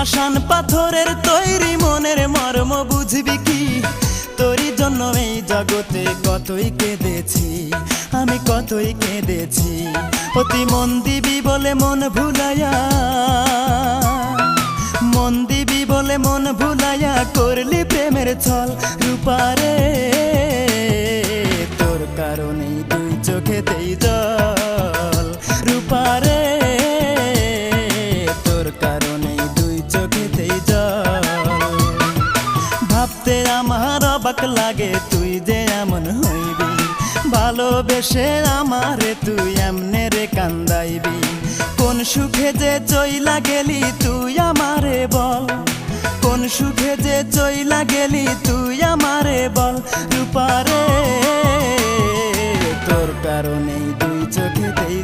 পাষাণ পাথরের তৈরি মনের মর্ম বুঝবি কি? তোরই জন্য এই জগতে কতই কেঁদেছি, আমি কতই কেঁদেছি। অতি মন দিবি বলে মন ভুলাইয়া, মন দিবি বলে মন ভুলাইয়া করলি প্রেমের ছল। রূপারে তোর কারণেই দুই চোখেতেই জল। রূপারে তোর কারণেই দুই চোখেতেই জল। ভাবতে আমার অবাক লাগে তুই যে এমন হইবি, ভালোবেসে আমারে তুই এমনে রে কান্দাইবি। কোন সুখে যে চইলা গেলি তুই আমারে বল, কোন সুখে যে চইলা গেলি তুই আমারে বল। রূপারে তোর কারণেই দুই চোখেতেই